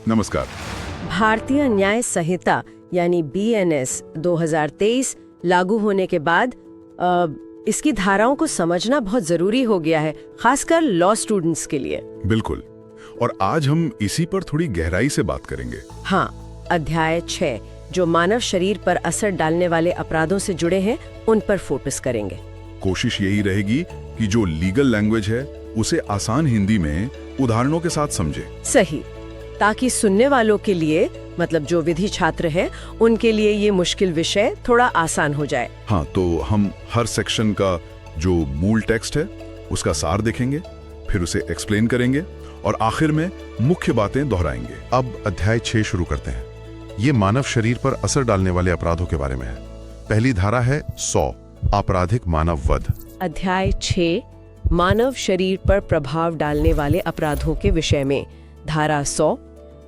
नमस्कार। भारतीय न्याय संहिता यानी BNS 2023 लागू होने के बाद इसकी धाराओं को समझना बहुत जरूरी हो गया है, खासकर लॉ स्टूडेंट्स के लिए। बिल्कुल, और आज हम इसी पर थोड़ी गहराई से बात करेंगे। हाँ, अध्याय 6 जो मानव शरीर पर असर डालने वाले अपराधों से जुड़े हैं उन पर फोकस करेंगे। कोशिश यही रहेगी कि जो लीगल लैंग्वेज है उसे आसान हिंदी में उदाहरणों के साथ समझे। सही, ताकि सुनने वालों के लिए, मतलब जो विधि छात्र हैं, उनके लिए ये मुश्किल विषय थोड़ा आसान हो जाए। हाँ, तो हम हर सेक्शन का जो मूल टेक्स्ट है उसका सार देखेंगे, फिर उसे एक्सप्लेन करेंगे और आखिर में मुख्य बातें दोहराएंगे। अब अध्याय 6 शुरू करते हैं। ये मानव शरीर पर असर डालने वाले अपराधों के बारे में है। पहली धारा है 100, आपराधिक मानव वध। अध्याय 6 मानव शरीर पर प्रभाव डालने वाले अपराधों के विषय में। धारा 100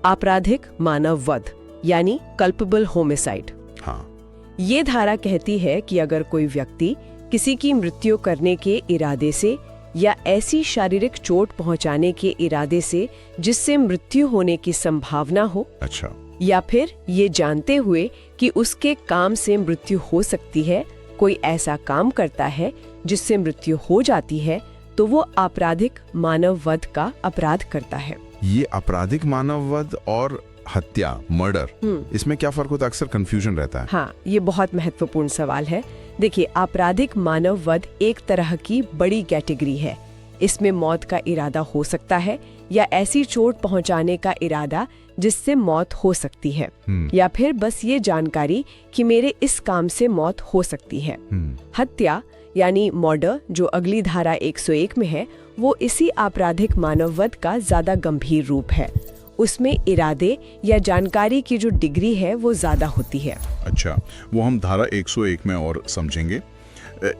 आपराधिक मानव वध यानी कल्पेबल होमिसाइड। हाँ, ये धारा कहती है कि अगर कोई व्यक्ति किसी की मृत्यु करने के इरादे से या ऐसी शारीरिक चोट पहुंचाने के इरादे से जिससे मृत्यु होने की संभावना हो, अच्छा, या फिर ये जानते हुए कि उसके काम से मृत्यु हो सकती है, कोई ऐसा काम करता है जिससे मृत्यु हो जाती है, तो वो आपराधिक मानव वध का अपराध करता है। ये आपराधिक मानव वध और हत्या, मर्डर, इसमें क्या फर्क होता है? अक्सर कंफ्यूजन रहता है। हाँ, ये बहुत महत्वपूर्ण सवाल है। देखिए, आपराधिक मानव वध एक तरह की बड़ी कैटेगरी है। इसमें मौत का इरादा हो सकता है या ऐसी चोट पहुंचाने का इरादा जिससे मौत हो सकती है, या फिर बस ये जानकारी कि मेरे इस काम से मौत हो सकती है। हत्या यानी मर्डर, जो अगली धारा 101 में है, वो इसी आपराधिक मानव वध का ज्यादा गंभीर रूप है। उसमें इरादे या जानकारी की जो डिग्री है वो ज्यादा होती है। अच्छा, वो हम धारा 101 में और समझेंगे।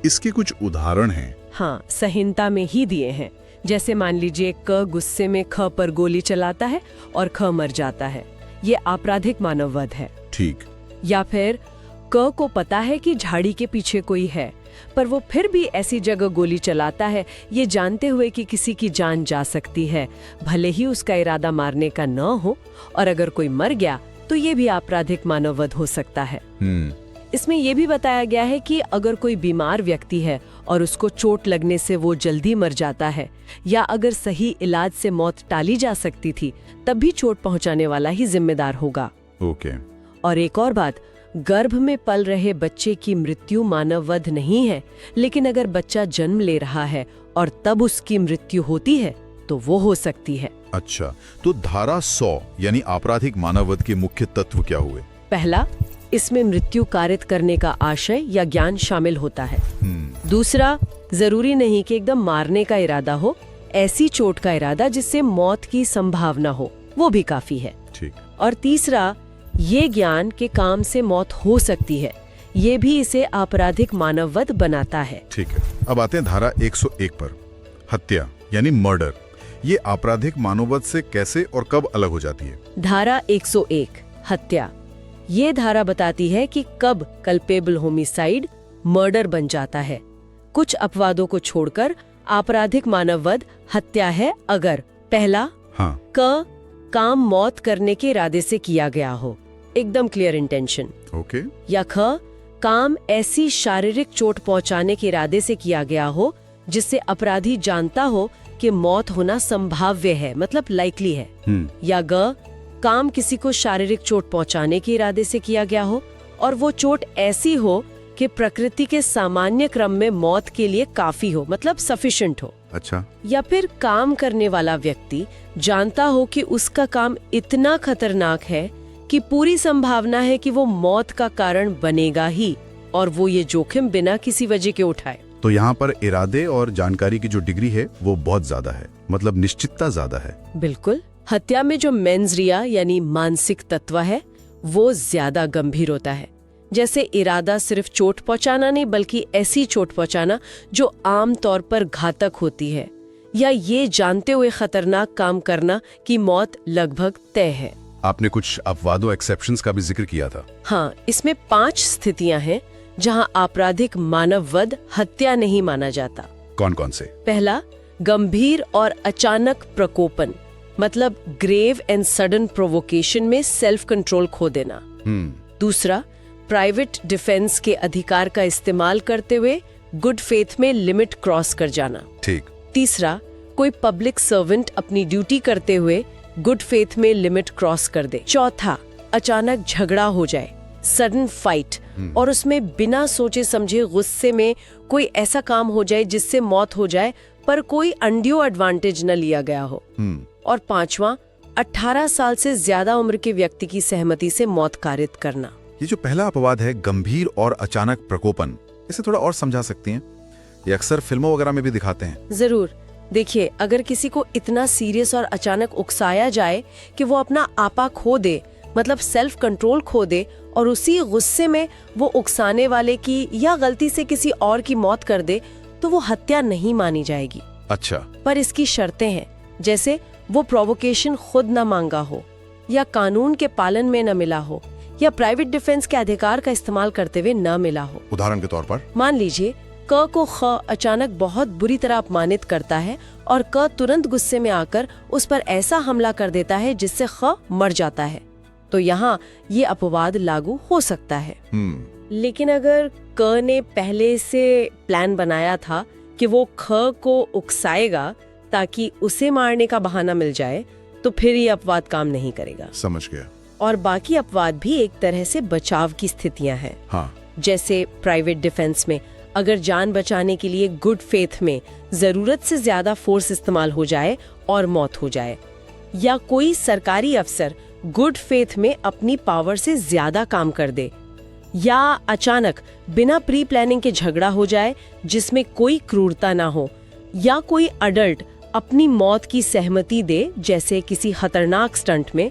इसके कुछ उदाहरण हैं? हाँ, संहिता में ही दिए हैं। जैसे मान लीजिए, क गुस्से में ख पर गोली चलाता है और ख मर जाता है, ये आपराधिक मानव वध है। ठीक। या फिर क को पता है कि झाड़ी के पीछे कोई है, पर वो फिर भी ऐसी जगह गोली चलाता है, ये जानते हुए कि किसी की जान जा सकती है, भले ही उसका इरादा मारने का न हो, और अगर कोई मर गया तो ये भी आपराधिक मानव वध हो सकता है। इसमें यह भी बताया गया है कि अगर कोई बीमार व्यक्ति है और उसको चोट लगने से वो जल्दी मर जाता है, या अगर सही इलाज से मौत टाली जा सकती थी, तब भी चोट पहुंचाने वाला ही जिम्मेदार होगा। ओके। और एक और बात, गर्भ में पल रहे बच्चे की मृत्यु मानव वध नहीं है, लेकिन अगर बच्चा जन्म ले रहा है और तब उसकी मृत्यु होती है तो वो हो सकती है। अच्छा, तो धारा 100 यानी आपराधिक मानव वध के मुख्य तत्व क्या हुए? पहला, इसमें मृत्यु कारित करने का आशय या ज्ञान शामिल होता है। दूसरा, जरूरी नहीं कि एकदम मारने का इरादा हो, ऐसी चोट का इरादा जिससे मौत की संभावना हो, वो भी काफी है। ठीक। और तीसरा, ये ज्ञान के काम से मौत हो सकती है, ये भी इसे आपराधिक मानव वध बनाता है। ठीक है, अब आते हैं धारा 101 पर, हत्या यानी मर्डर। ये आपराधिक मानव वध से कैसे और कब अलग हो जाती है? धारा 101 हत्या, ये धारा बताती है कि कब कल्पेबल होमिसाइड मर्डर बन जाता है। कुछ अपवादों को छोड़कर आपराधिक मानव वध हत्या है अगर पहला, हाँ, काम मौत करने के इरादे से किया गया हो, एकदम क्लियर इंटेंशन। ओके। या काम ऐसी शारीरिक चोट पहुंचाने के इरादे से किया गया हो जिससे अपराधी जानता हो कि मौत होना संभाव्य है, मतलब लाइकली है। या काम किसी को शारीरिक चोट पहुंचाने के इरादे से किया गया हो और वो चोट ऐसी हो कि प्रकृति के सामान्य क्रम में मौत के लिए काफी हो, मतलब सफिशिएंट हो। अच्छा। या फिर काम करने वाला व्यक्ति जानता हो कि उसका काम इतना खतरनाक है कि पूरी संभावना है कि वो मौत का कारण बनेगा ही, और वो ये जोखिम बिना किसी वजह के उठाए। तो यहाँ पर इरादे और जानकारी की जो डिग्री है वो बहुत ज्यादा है, मतलब निश्चितता ज्यादा है। बिल्कुल। हत्या में जो मेंस रिया यानी मानसिक तत्व है वो ज्यादा गंभीर होता है। जैसे इरादा सिर्फ चोट पहुंचाना नहीं, बल्कि ऐसी चोट पहुंचाना जो आम तौर पर घातक होती है, या ये जानते हुए खतरनाक काम करना कि मौत लगभग तय है। आपने कुछ अपवादों, एक्सेप्शंस का भी जिक्र किया था। हाँ, इसमें 5 स्थितियां हैं जहां आपराधिक मानव वध हत्या नहीं माना जाता। कौन कौन से? पहला, गंभीर और अचानक प्रकोपन, मतलब ग्रेव एंड सडन प्रोवोकेशन में सेल्फ कंट्रोल खो देना। दूसरा, प्राइवेट डिफेंस के अधिकार का इस्तेमाल करते हुए गुड फेथ में लिमिट क्रॉस कर जाना। ठीक। तीसरा, कोई पब्लिक सर्वेंट अपनी ड्यूटी करते हुए गुड फेथ में लिमिट क्रॉस कर दे। चौथा, अचानक झगड़ा हो जाए, सडन फाइट, और उसमें बिना सोचे समझे गुस्से में कोई ऐसा काम हो जाए जिससे मौत हो जाए पर कोई अनड्यू एडवांटेज न लिया गया हो। और पांचवा, 18 साल से ज्यादा उम्र के व्यक्ति की सहमति से मौत कारित करना। ये जो पहला अपवाद है, गंभीर और अचानक प्रकोपन, इसे थोड़ा और समझा सकती हैं? ये अक्सर फिल्मों वगैरह में भी दिखाते हैं। जरूर। देखिए, अगर किसी को इतना सीरियस और अचानक उकसाया जाए कि वो अपना आपा खो दे, मतलब सेल्फ कंट्रोल खो दे, और उसी गुस्से में वो उकसाने वाले की या गलती से किसी और की मौत कर दे, तो वो हत्या नहीं मानी जाएगी। अच्छा। पर इसकी शर्तें हैं, जैसे वो प्रोवोकेशन खुद न मांगा हो, या कानून के पालन में न मिला हो, या प्राइवेट डिफेंस के अधिकार का इस्तेमाल करते हुए न मिला हो। उदाहरण के तौर पर मान लीजिए क को ख अचानक बहुत बुरी तरह अपमानित करता है और क तुरंत गुस्से में आकर उस पर ऐसा हमला कर देता है जिससे ख मर जाता है, तो यहाँ ये अपवाद लागू हो सकता है। लेकिन अगर क ने पहले से प्लान बनाया था कि वो ख को उकसाएगा ताकि उसे मारने का बहाना मिल जाए, तो फिर ये अपवाद काम नहीं करेगा। समझ गया। और बाकी अपवाद भी एक तरह से बचाव की स्थितियां हैं। हाँ। जैसे प्राइवेट डिफेंस में अगर जान बचाने के लिए गुड फेथ में जरूरत से ज्यादा फोर्स इस्तेमाल हो जाए और मौत हो जाए, या कोई सरकारी अफसर गुड फेथ में अपनी पावर से ज्यादा काम कर दे, या अचानक बिना प्री प्लानिंग के झगड़ा हो जाए जिसमें कोई क्रूरता ना हो, या कोई अडल्ट अपनी मौत की सहमति दे जैसे किसी खतरनाक स्टंट में,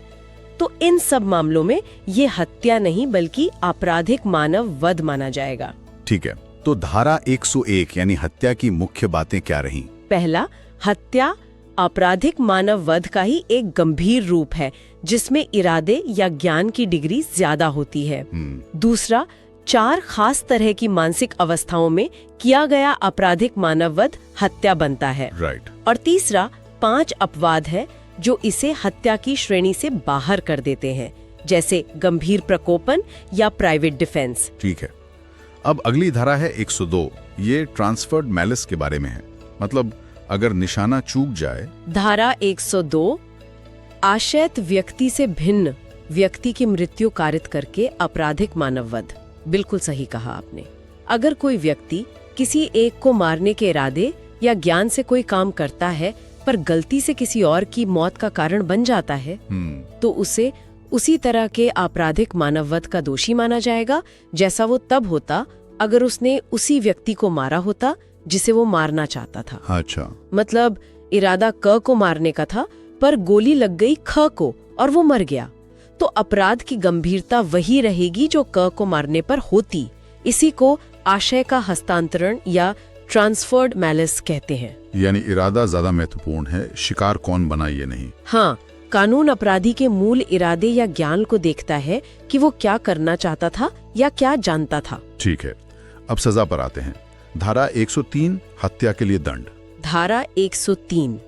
तो इन सब मामलों में ये हत्या नहीं बल्कि आपराधिक मानव वध माना जाएगा। ठीक है, तो धारा 101 यानी हत्या की मुख्य बातें क्या रहीं? पहला, हत्या आपराधिक मानव वध का ही एक गंभीर रूप है जिसमें इरादे या ज्ञान की डिग्री ज्यादा होती है। दूसरा, 4 खास तरह की मानसिक अवस्थाओं में किया गया आपराधिक मानव वध हत्या बनता है। राइट। और तीसरा, 5 अपवाद है जो इसे हत्या की श्रेणी से बाहर कर देते हैं, जैसे गंभीर प्रकोपन या प्राइवेट डिफेंस। ठीक है। अब अगली धारा है 102। ये ट्रांसफर्ड मैलिस के बारे में है, मतलब अगर निशाना चूक जाए। धारा 102, आशयत व्यक्ति से भिन्न व्यक्ति की मृत्यु कारित करके आपराधिक मानव वध। बिल्कुल सही कहा आपने। अगर कोई व्यक्ति किसी एक को मारने के इरादे या ज्ञान से कोई काम करता है पर गलती से किसी और की मौत का कारण बन जाता है, तो उसे उसी तरह के आपराधिक मानववध का दोषी माना जाएगा जैसा वो तब होता अगर उसने उसी व्यक्ति को मारा होता जिसे वो मारना चाहता था। अच्छा। मतलब इरादा क को मारने का था पर गोली लग गई ख को और वो मर गया, तो अपराध की गंभीरता वही रहेगी जो क को मारने पर होती। इसी को आशय का हस्तांतरण या ट्रांसफर्ड मैलिस कहते हैं। यानी इरादा ज्यादा महत्वपूर्ण है, शिकार कौन बना ये नहीं। हाँ, कानून अपराधी के मूल इरादे या ज्ञान को देखता है कि वो क्या करना चाहता था या क्या जानता था। ठीक है, अब सजा पर आते हैं। धारा 103, हत्या के लिए दंड। धारा 103,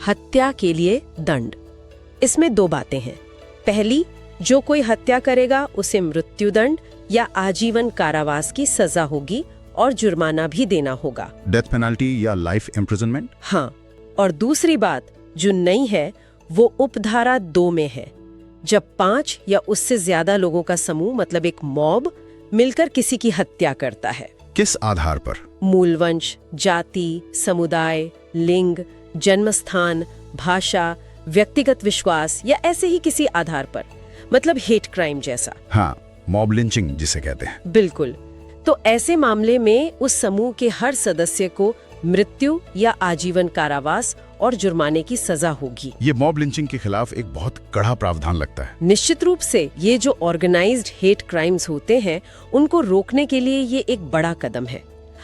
हत्या के लिए दंड। इसमें 2 बातें हैं। पहली, जो कोई हत्या करेगा उसे मृत्युदंड या आजीवन कारावास की सजा होगी और जुर्माना भी देना होगा। डेथ पेनल्टी या लाइफ इम्प्रिजनमेंट। हाँ, और दूसरी बात जो नई है वो उपधारा 2 में है, जब 5 या उससे ज्यादा लोगों का समूह मतलब एक मॉब मिलकर किसी की हत्या करता है। किस आधार पर? मूलवंश, जाति, समुदाय, लिंग, जन्मस्थान, भाषा, व्यक्तिगत विश्वास या ऐसे ही किसी आधार पर, मतलब हेट क्राइम जैसा। हाँ, मॉब लिंचिंग जिसे कहते हैं। बिल्कुल। तो ऐसे मामले में उस समूह के हर सदस्य को मृत्यु या आजीवन कारावास और जुर्माने की सजा होगी। ये मॉब लिंचिंग के खिलाफ एक बहुत कड़ा प्रावधान लगता है। निश्चित रूप से ये जो ऑर्गेनाइज्ड हेट क्राइम्स होते हैं उनको रोकने के लिए ये एक बड़ा कदम है।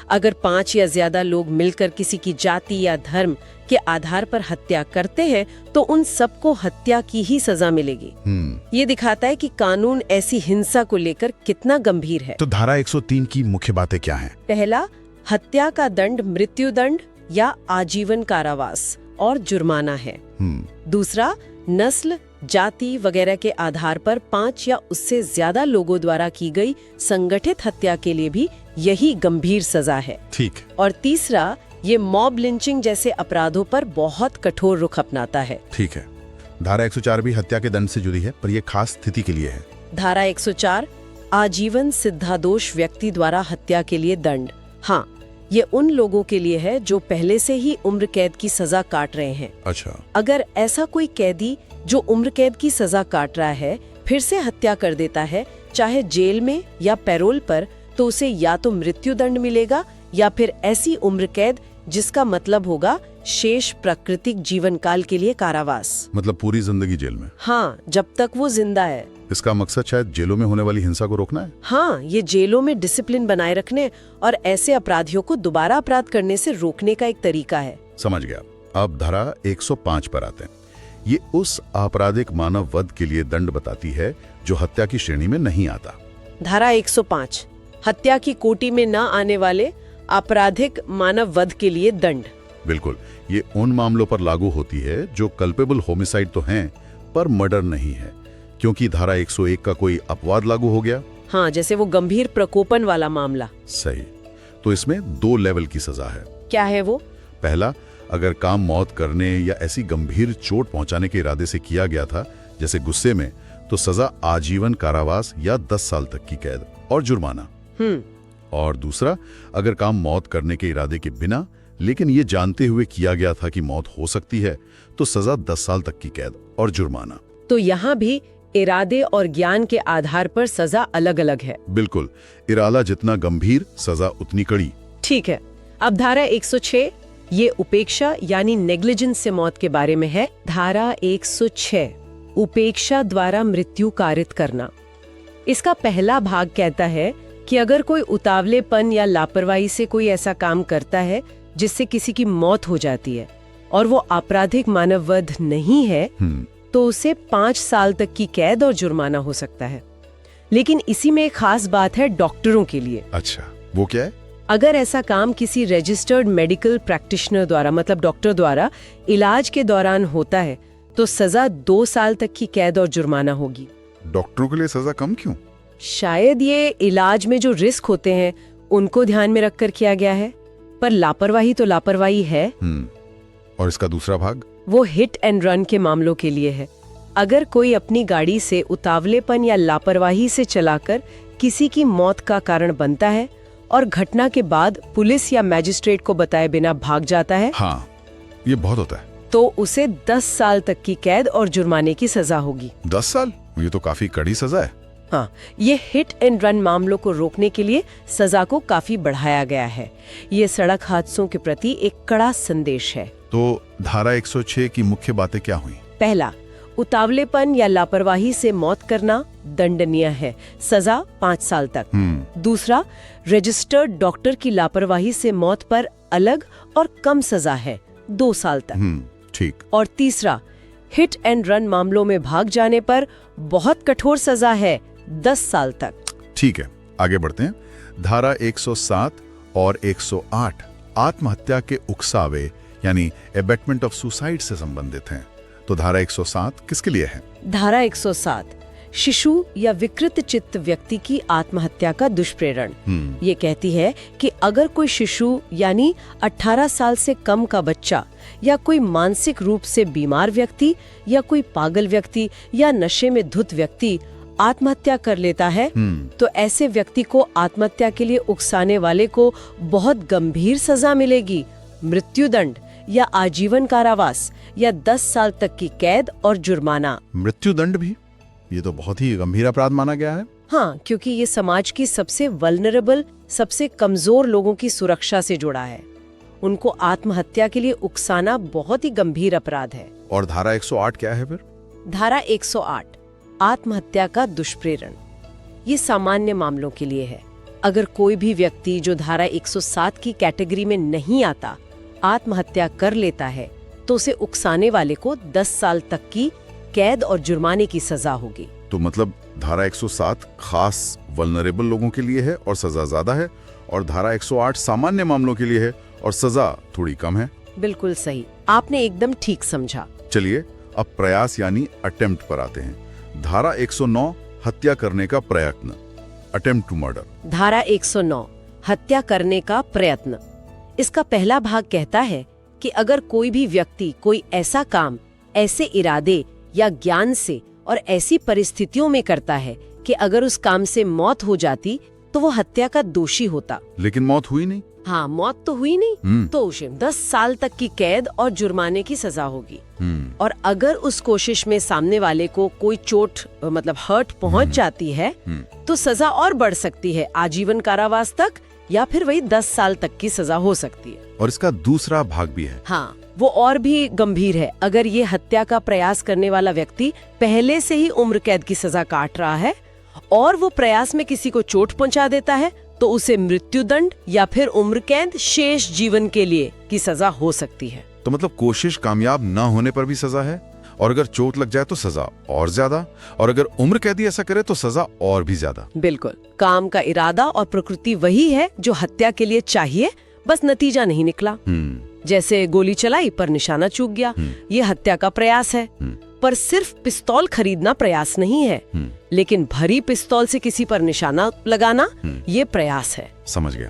अगर 5 या ज्यादा लोग मिलकर किसी की जाति या धर्म के आधार पर हत्या करते हैं तो उन सबको हत्या की ही सजा मिलेगी। ये दिखाता है कि कानून ऐसी हिंसा को लेकर कितना गंभीर है। तो धारा 103 की मुख्य बातें क्या हैं? पहला, हत्या का दंड मृत्युदंड या आजीवन कारावास और जुर्माना है। दूसरा, नस्ल, जाति वगैरह के आधार पर 5 या उससे ज्यादा लोगों द्वारा की गई संगठित हत्या के लिए भी यही गंभीर सजा है। ठीक। और तीसरा, ये मॉब लिंचिंग जैसे अपराधों पर बहुत कठोर रुख अपनाता है। ठीक है। धारा 104 भी हत्या के दंड से जुड़ी है, पर यह खास स्थिति के लिए है। धारा 104 आजीवन सिद्धादोष व्यक्ति द्वारा हत्या के लिए दंड। हाँ, ये उन लोगों के लिए है जो पहले से ही उम्र कैद की सजा काट रहे हैं। अच्छा। अगर ऐसा कोई कैदी जो उम्र कैद की सजा काट रहा है फिर से हत्या कर देता है, चाहे जेल में या पैरोल पर, तो उसे या तो मृत्यु दंड मिलेगा या फिर ऐसी उम्र कैद जिसका मतलब होगा शेष प्राकृतिक जीवन काल के लिए कारावास। मतलब पूरी जिंदगी जेल में? हाँ, जब तक वो जिंदा है। इसका मकसद शायद जेलों में होने वाली हिंसा को रोकना है। हाँ, ये जेलों में डिसिप्लिन बनाए रखने और ऐसे अपराधियों को दोबारा अपराध करने से रोकने का एक तरीका है। समझ गया। अब धारा 105 पर आते हैं। ये उस आपराधिक मानव वध के लिए दंड बताती है जो हत्या की श्रेणी में नहीं आता। धारा 105 हत्या की कोटि में न आने वाले आपराधिक मानव वध के लिए दंड। बिल्कुल, ये उन मामलों पर लागू होती है जो कल्पेबल होमिसाइड तो हैं पर मर्डर नहीं है, क्योंकि धारा 101 का कोई अपवाद लागू हो गया। हाँ, जैसे वो गंभीर प्रकोपन वाला मामला। सही। तो इसमें 2 लेवल की सजा है। क्या है वो? पहला, अगर काम मौत करने या ऐसी गंभीर चोट पहुंचाने के इरादे से किया गया था, जैसे गुस्से में, तो सजा आजीवन कारावास या 10 साल तक की कैद और जुर्माना। और दूसरा, अगर काम मौत करने के इरादे के बिना लेकिन ये जानते हुए किया गया था कि मौत हो सकती है, तो सजा 10 साल तक की कैद और जुर्माना। तो यहाँ भी इरादे और ज्ञान के आधार पर सजा अलग अलग है। बिल्कुल, इरादा जितना गंभीर, सजा उतनी कड़ी। ठीक है। अब धारा 106 ये उपेक्षा यानी नेग्लिजेंस से मौत के बारे में है। धारा 106 उपेक्षा द्वारा मृत्यु कारित करना। इसका पहला भाग कहता है कि अगर कोई उतावलेपन या लापरवाही से कोई ऐसा काम करता है जिससे किसी की मौत हो जाती है और वो आपराधिक मानववध नहीं है, तो उसे 5 साल तक की कैद और जुर्माना हो सकता है। लेकिन इसी में एक खास बात है डॉक्टरों के लिए। अच्छा, वो क्या है? अगर ऐसा काम किसी रजिस्टर्ड मेडिकल प्रैक्टिशनर द्वारा, मतलब डॉक्टर द्वारा इलाज के दौरान होता है, तो सजा 2 साल तक की कैद और जुर्माना होगी। डॉक्टरों के लिए सजा कम क्यों? शायद ये इलाज में जो रिस्क होते हैं उनको ध्यान में रखकर किया गया है, पर लापरवाही तो लापरवाही है। और इसका दूसरा भाग? वो हिट एंड रन के मामलों के लिए है। अगर कोई अपनी गाड़ी से उतावलेपन या लापरवाही से चलाकर किसी की मौत का कारण बनता है और घटना के बाद पुलिस या मैजिस्ट्रेट को बताए बिना भाग जाता है, हाँ, ये बहुत होता है, तो उसे 10 साल तक की कैद और जुर्माने की सजा होगी। 10 साल? ये तो काफी कड़ी सजा है। हाँ, ये हिट एंड रन मामलों को रोकने के लिए सजा को काफी बढ़ाया गया है। ये सड़क हादसों के प्रति एक कड़ा संदेश है। तो धारा 106 की मुख्य बातें क्या हुई? पहला, उतावलेपन या लापरवाही से मौत करना दंडनीय है, सजा 5 साल तक। दूसरा, रजिस्टर्ड डॉक्टर की लापरवाही से मौत पर अलग और कम सजा है, 2 साल तक। ठीक। और तीसरा, हिट एंड रन मामलों में भाग जाने पर बहुत कठोर सजा है, 10 साल तक। ठीक है, आगे बढ़ते हैं। धारा 107 और 108 आत्महत्या के उकसावे यानी एबेटमेंट ऑफ सुसाइड से संबंधित हैं। तो धारा 107 किसके लिए है? धारा 107 शिशु या विकृत चित्त व्यक्ति की आत्महत्या का दुष्प्रेरण। ये कहती है कि अगर कोई शिशु यानी 18 साल से कम का बच्चा या कोई मानसिक रूप से बीमार व्यक्ति या कोई पागल व्यक्ति या नशे में धुत व्यक्ति आत्महत्या कर लेता है, तो ऐसे व्यक्ति को आत्महत्या के लिए उकसाने वाले को बहुत गंभीर सजा मिलेगी, मृत्युदंड या आजीवन कारावास या 10 साल तक की कैद और जुर्माना। मृत्युदंड भी? ये तो बहुत ही गंभीर अपराध माना गया है। हाँ, क्योंकि ये समाज की सबसे वल्नरेबल, सबसे कमजोर लोगों की सुरक्षा से जुड़ा है। उनको आत्महत्या के लिए उकसाना बहुत ही गंभीर अपराध है। और धारा 108 क्या है फिर? धारा 108 आत्महत्या का दुष्प्रेरण। ये सामान्य मामलों के लिए है। अगर कोई भी व्यक्ति जो धारा 107 की कैटेगरी में नहीं आता आत्महत्या कर लेता है, तो उसे उकसाने वाले को 10 साल तक की कैद और जुर्माने की सजा होगी। तो मतलब धारा 107 खास वल्नरेबल लोगों के लिए है और सजा ज्यादा है, और धारा 108 सामान्य मामलों के लिए है और सजा थोड़ी कम है। बिल्कुल सही, आपने एकदम ठीक समझा। चलिए अब प्रयास यानी अटेम्प्ट पर आते हैं। धारा 109 हत्या करने का प्रयत्न, अटेम्प्ट टू मर्डर। धारा 109 हत्या करने का प्रयत्न। इसका पहला भाग कहता है कि अगर कोई भी व्यक्ति कोई ऐसा काम ऐसे इरादे या ज्ञान से और ऐसी परिस्थितियों में करता है कि अगर उस काम से मौत हो जाती तो वो हत्या का दोषी होता। लेकिन मौत हुई नहीं। हाँ, मौत तो हुई नहीं, तो उसे 10 साल तक की कैद और जुर्माने की सजा होगी। और अगर उस कोशिश में सामने वाले को कोई चोट मतलब हर्ट पहुंच जाती है तो सजा और बढ़ सकती है, आजीवन कारावास तक या फिर वही 10 साल तक की सजा हो सकती है। और इसका दूसरा भाग भी है। हाँ, वो और भी गंभीर है। अगर ये हत्या का प्रयास करने वाला व्यक्ति पहले से ही उम्र कैद की सजा काट रहा है और वो प्रयास में किसी को चोट पहुंचा देता है तो उसे मृत्युदंड या फिर उम्र कैद शेष जीवन के लिए की सजा हो सकती है। तो मतलब कोशिश कामयाब न होने पर भी सजा है, और अगर चोट लग जाए तो सजा और ज्यादा, और अगर उम्र कैदी ऐसा करे तो सजा और भी ज्यादा। बिल्कुल, काम का इरादा और प्रकृति वही है जो हत्या के लिए चाहिए, बस नतीजा नहीं निकला। जैसे गोली चलाई पर निशाना चूक गया, ये हत्या का प्रयास है। पर सिर्फ पिस्तौल खरीदना प्रयास नहीं है, लेकिन भरी पिस्तौल से किसी पर निशाना लगाना ये प्रयास है। समझ गया।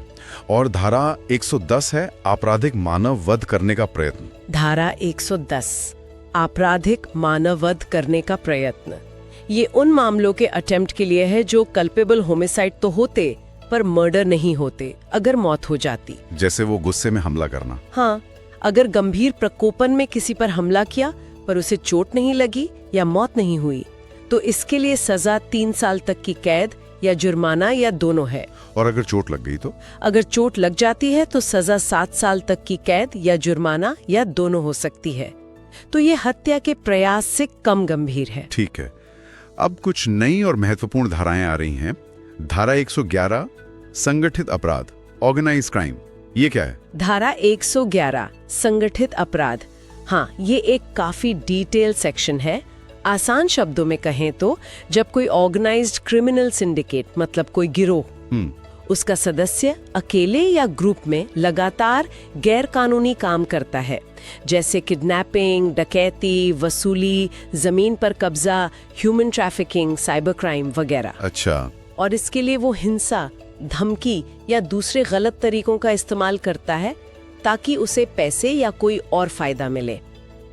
और धारा 110 है आपराधिक मानव वध करने का प्रयत्न। धारा 110 आपराधिक मानव वध करने का प्रयत्न। ये उन मामलों के अटेम्प्ट के लिए है जो कल्पेबल होमिसाइड तो होते पर मर्डर नहीं होते अगर मौत हो जाती। जैसे वो गुस्से में हमला करना। हाँ, अगर गंभीर प्रकोपन में किसी पर हमला किया पर उसे चोट नहीं लगी या मौत नहीं हुई तो इसके लिए सजा 3 साल तक की कैद या जुर्माना या दोनों है। और अगर चोट लग गई तो? अगर चोट लग जाती है तो सजा 7 साल तक की कैद या जुर्माना या दोनों हो सकती है। तो ये हत्या के प्रयास से कम गंभीर है। ठीक है। अब कुछ नई और महत्वपूर्ण धाराएं आ रही हैं। धारा 111 संगठित अपराध, ऑर्गेनाइज्ड क्राइम। ये क्या है? धारा 111 संगठित अपराध। हाँ, ये एक काफी डिटेल सेक्शन है। आसान शब्दों में कहें तो जब कोई ऑर्गेनाइज्ड क्रिमिनल सिंडिकेट मतलब कोई गिरोह, उसका सदस्य अकेले या ग्रुप में लगातार गैर कानूनी काम करता है, जैसे किडनैपिंग, डकैती, वसूली, जमीन पर कब्जा, ह्यूमन ट्रैफिकिंग, साइबर क्राइम वगैरह। अच्छा। और इसके लिए वो हिंसा, धमकी या दूसरे गलत तरीकों का इस्तेमाल करता है ताकि उसे पैसे या कोई और फायदा मिले,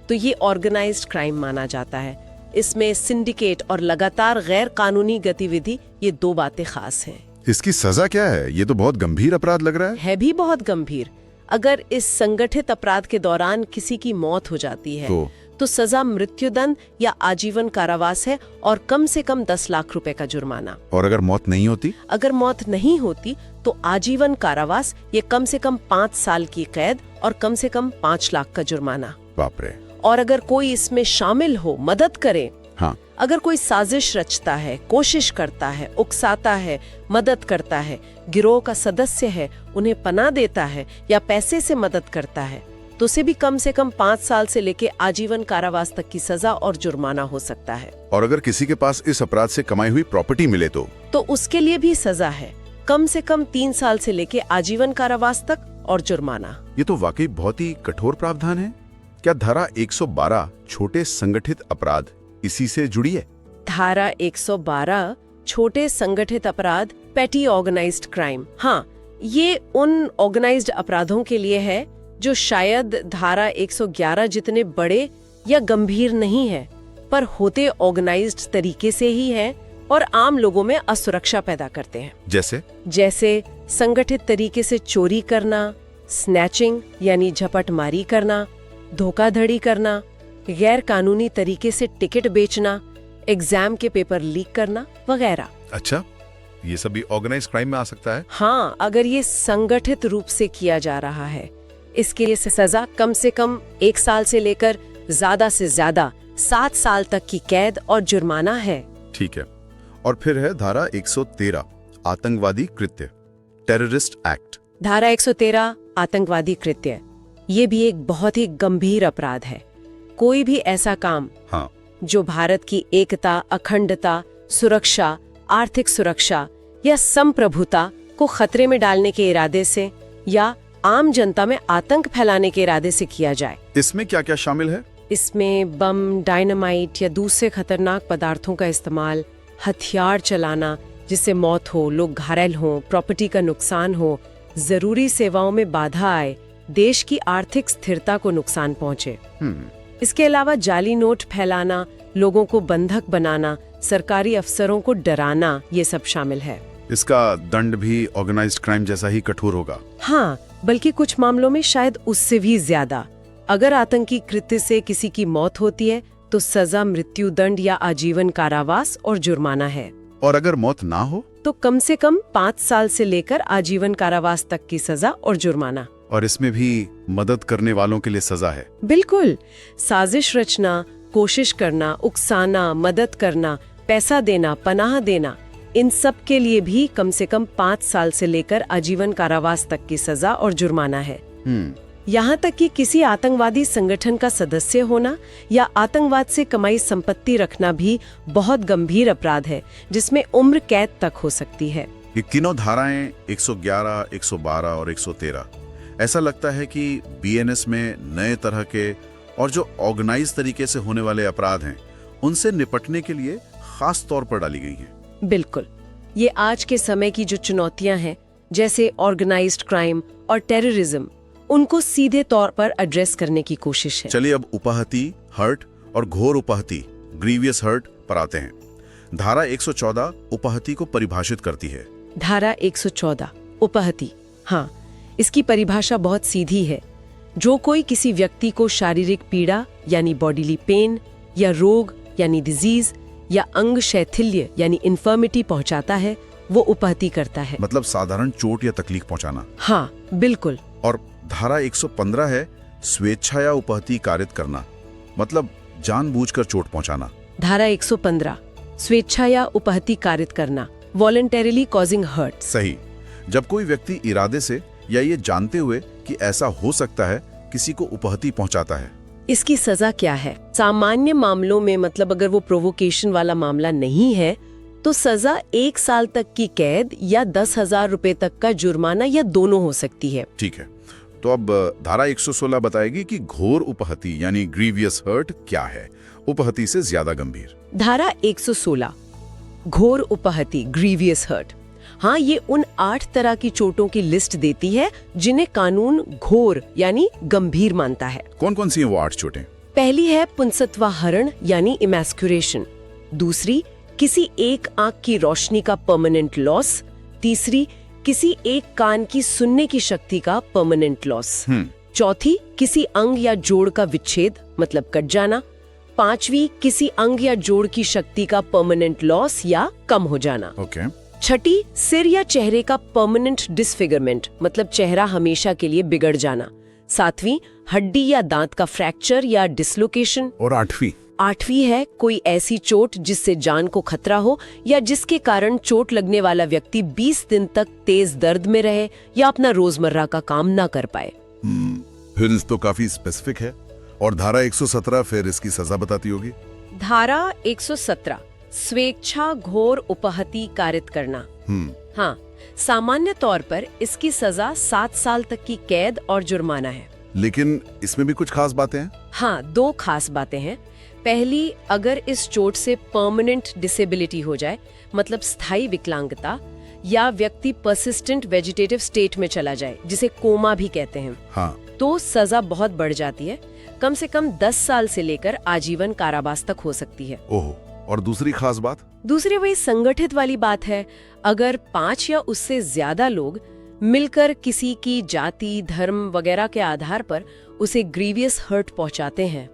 तो ये ऑर्गेनाइज्ड क्राइम माना जाता है। इसमें सिंडिकेट और लगातार गैर कानूनी गतिविधि, ये 2 बातें खास हैं। इसकी सजा क्या है? ये तो बहुत गंभीर अपराध लग रहा है। भी बहुत गंभीर। अगर इस संगठित अपराध के दौरान किसी की मौत हो जाती है तो सजा मृत्युदंड या आजीवन कारावास है और कम से कम 10 लाख रुपए का जुर्माना। और अगर मौत नहीं होती? अगर मौत नहीं होती तो आजीवन कारावास, ये कम से कम 5 साल की कैद और कम से कम 5 लाख का जुर्माना। बाप रे। और अगर कोई इसमें शामिल हो, मदद करे, हाँ, अगर कोई साजिश रचता है, कोशिश करता है, उकसाता है, मदद करता है, गिरोह का सदस्य है, उन्हें पनाह देता है या पैसे से मदद करता है, तो उसे भी कम से कम 5 साल से लेके आजीवन कारावास तक की सजा और जुर्माना हो सकता है। और अगर किसी के पास इस अपराध से कमाई हुई प्रॉपर्टी मिले तो उसके लिए भी सजा है, कम से कम 3 साल से लेके आजीवन कारावास तक और जुर्माना। ये तो वाकई बहुत ही कठोर प्रावधान है। क्या धारा 112 छोटे संगठित अपराध इसी से जुड़ी है? धारा 112 छोटे संगठित अपराध, पेटी ऑर्गेनाइज्ड क्राइम। हाँ, ये उन ऑर्गेनाइज्ड अपराधों के लिए है जो शायद धारा 111 जितने बड़े या गंभीर नहीं है, पर होते ऑर्गेनाइज्ड तरीके से ही है और आम लोगों में असुरक्षा पैदा करते हैं। जैसे संगठित तरीके से चोरी करना, स्नैचिंग यानी झपटमारी करना, धोखाधड़ी करना, गैर कानूनी तरीके से टिकट बेचना, एग्जाम के पेपर लीक करना वगैरह। अच्छा, ये सभी ऑर्गेनाइज्ड क्राइम में आ सकता है? हाँ, अगर ये संगठित रूप से किया जा रहा है। इसके लिए सजा कम से कम 1 साल से लेकर ज्यादा से ज्यादा 7 साल तक की कैद और जुर्माना है। ठीक है। और फिर है धारा 113 आतंकवादी कृत्य, टेररिस्ट एक्ट। धारा 113 आतंकवादी कृत्य, ये भी एक बहुत ही गंभीर अपराध है। कोई भी ऐसा काम, हाँ, जो भारत की एकता, अखंडता, सुरक्षा, आर्थिक सुरक्षा या संप्रभुता को खतरे में डालने के इरादे से या आम जनता में आतंक फैलाने के इरादे से किया जाए। इसमें क्या क्या शामिल है? इसमें बम, डायनामाइट या दूसरे खतरनाक पदार्थों का इस्तेमाल, हथियार चलाना जिससे मौत हो, लोग घायल हों, प्रॉपर्टी का नुकसान हो, जरूरी सेवाओं में बाधा आए, देश की आर्थिक स्थिरता को नुकसान पहुंचे। इसके अलावा जाली नोट फैलाना, लोगों को बंधक बनाना, सरकारी अफसरों को डराना, ये सब शामिल है। इसका दंड भी ऑर्गेनाइज्ड क्राइम जैसा ही कठोर होगा। हाँ, बल्कि कुछ मामलों में शायद उससे भी ज्यादा। अगर आतंकी कृत्य से किसी की मौत होती है तो सजा मृत्यु दंड या आजीवन कारावास और जुर्माना है। और अगर मौत ना हो तो कम से कम 5 साल से लेकर आजीवन कारावास तक की सजा और जुर्माना। और इसमें भी मदद करने वालों के लिए सजा है। बिल्कुल, साजिश रचना, कोशिश करना, उकसाना, मदद करना, पैसा देना, पनाह देना, इन सब के लिए भी कम से कम 5 साल से लेकर आजीवन कारावास तक की सजा और जुर्माना है। यहाँ तक कि किसी आतंकवादी संगठन का सदस्य होना या आतंकवाद से कमाई संपत्ति रखना भी बहुत गंभीर अपराध है, जिसमें उम्र कैद तक हो सकती है। ये तीनों धाराएं 111, 112 और 113 ऐसा लगता है कि बीएनएस में नए तरह के और जो ऑर्गेनाइज तरीके से होने वाले अपराध हैं उनसे निपटने के लिए खास तौर पर डाली गई हैं। बिल्कुल, ये आज के समय की जो चुनौतियां हैं, जैसे ऑर्गेनाइज्ड क्राइम और टेररिज्म, उनको सीधे तौर पर एड्रेस करने की कोशिश है। चलिए अब उपहति, हर्ट और घोर उपहति, ग्रीवियस हर्ट पर आते हैं। धारा 114 उपहति को परिभाषित करती है। धारा 114 उपहति, हाँ, इसकी परिभाषा बहुत सीधी है। जो कोई किसी व्यक्ति को शारीरिक पीड़ा यानी बॉडीली पेन या रोग यानी डिजीज या अंग शैथिल्य यानी इन्फर्मिटी पहुंचाता है, वो उपहति करता है। मतलब साधारण चोट या तकलीफ पहुंचाना। हाँ, बिल्कुल। और धारा 115 है स्वेच्छा या उपहति कारित करना, मतलब जानबूझकर चोट पहुंचाना। धारा 115 स्वेच्छा या उपहति कारित करना, वॉलंटरीली कॉजिंग हर्ट। सही, जब कोई व्यक्ति इरादे से या ये जानते हुए कि ऐसा हो सकता है किसी को उपहति पहुंचाता है। इसकी सजा क्या है? सामान्य मामलों में, मतलब अगर वो प्रोवोकेशन वाला मामला नहीं है, तो सजा 1 साल तक की कैद या 10,000 रुपए तक का जुर्माना या दोनों हो सकती है। ठीक है, तो अब धारा 116 बताएगी कि घोर उपहति यानी ग्रीवियस हर्ट क्या है, उपहति से ज्यादा गंभीर। धारा 116 घोर उपहति ग्रीवियस हर्ट, हाँ, ये उन 8 तरह की चोटों की लिस्ट देती है जिन्हें कानून घोर यानी गंभीर मानता है। कौन कौन सी हैं वो 8 चोटें? पहली है पुंसत्वाहरण यानी इमैस्कुरेशन, दूसरी किसी एक आंख की रोशनी का परमानेंट लॉस, तीसरी किसी एक कान की सुनने की शक्ति का परमानेंट लॉस, चौथी किसी अंग या जोड़ का विच्छेद मतलब कट जाना, पांचवी किसी अंग या जोड़ की शक्ति का परमानेंट लॉस या कम हो जाना। ओके। छठी सिर या चेहरे का परमानेंट डिसफिगरमेंट मतलब चेहरा हमेशा के लिए बिगड़ जाना। सातवीं हड्डी या दांत का फ्रैक्चर या डिसलोकेशन। और आठवीं है कोई ऐसी चोट जिससे जान को खतरा हो या जिसके कारण चोट लगने वाला व्यक्ति 20 दिन तक तेज दर्द में रहे या अपना रोजमर्रा का काम ना कर पाए। फिर तो काफी स्पेसिफिक है। और धारा 117 फिर इसकी सजा बताती होगी। धारा 117 स्वेच्छा घोर उपहति कारित करना। हाँ, सामान्य तौर पर इसकी सजा 7 साल तक की कैद और जुर्माना है। लेकिन इसमें भी कुछ खास बातें हैं। हाँ, 2 खास बातें हैं। पहली, अगर इस चोट से परमानेंट डिसेबिलिटी हो जाए, मतलब स्थायी विकलांगता, या व्यक्ति परसिस्टेंट वेजिटेटिव स्टेट में चला जाए, जिसे कोमा भी कहते हैं, हाँ, तो सजा बहुत बढ़ जाती है। कम से कम 10 साल से लेकर आजीवन कारावास तक हो सकती है। ओह, और दूसरी खास बात? दूसरी वही संगठित वाली बात है। अगर 5 या उससे ज्यादा लोग मिलकर किसी की जाति, धर्म वगैरह के आधार पर उसे ग्रीवियस हर्ट पहुंचाते हैं,